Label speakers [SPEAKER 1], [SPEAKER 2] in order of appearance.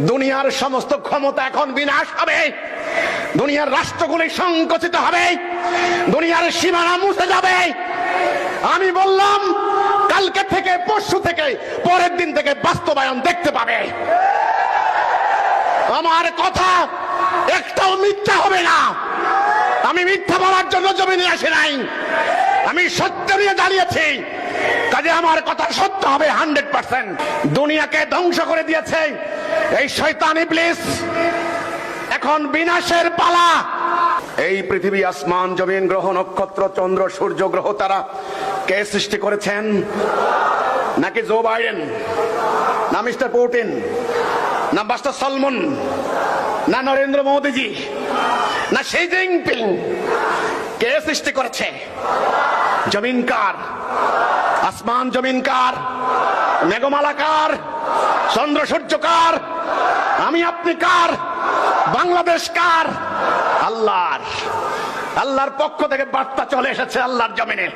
[SPEAKER 1] দুনিয়ার সমস্ত ক্ষমতা এখন বিনাশ হবে, দুনিয়ার রাষ্ট্রগুলি সংকুচিত হবে, দুনিয়ার সীমানা মুছে যাবে। আমি বললাম কালকে থেকে, পরশু থেকে, পরের দিন থেকে বাস্তবায়ন দেখতে পাবে। আমার কথা একটাও মিথ্যা হবে না। আমি মিথ্যা বলার জন্য জমিনে আসি নাই, আমি সত্য নিয়ে দাঁড়িয়েছি। কাজে আমার কথা সত্য হবে 100%। দুনিয়াকে ধ্বংস করে দিয়েছে এই শয়তান ইবলিস, এখন বিনাশের পালা। এই পৃথিবী, আসমান, জমিন, গ্রহ, নক্ষত্র, চন্দ্র, সূর্য, গ্রহ, তারা কে সৃষ্টি করেছেন? নাকি জো বাইডেন, না মিস্টার পুতিন, না মাস্টার সলমন, না নরেন্দ্র মোদীজি, না শি জিনপিং? কে সৃষ্টি করেছে? জমিন কার? আসমান জমিন কার? মেঘমালা কার? চন্দ্র সূর্য কার? আমি আপনি কার? বাংলাদেশ কার? আল্লাহর। আল্লাহর পক্ষ থেকে বার্তা চলে এসেছে আল্লাহর জমিনে।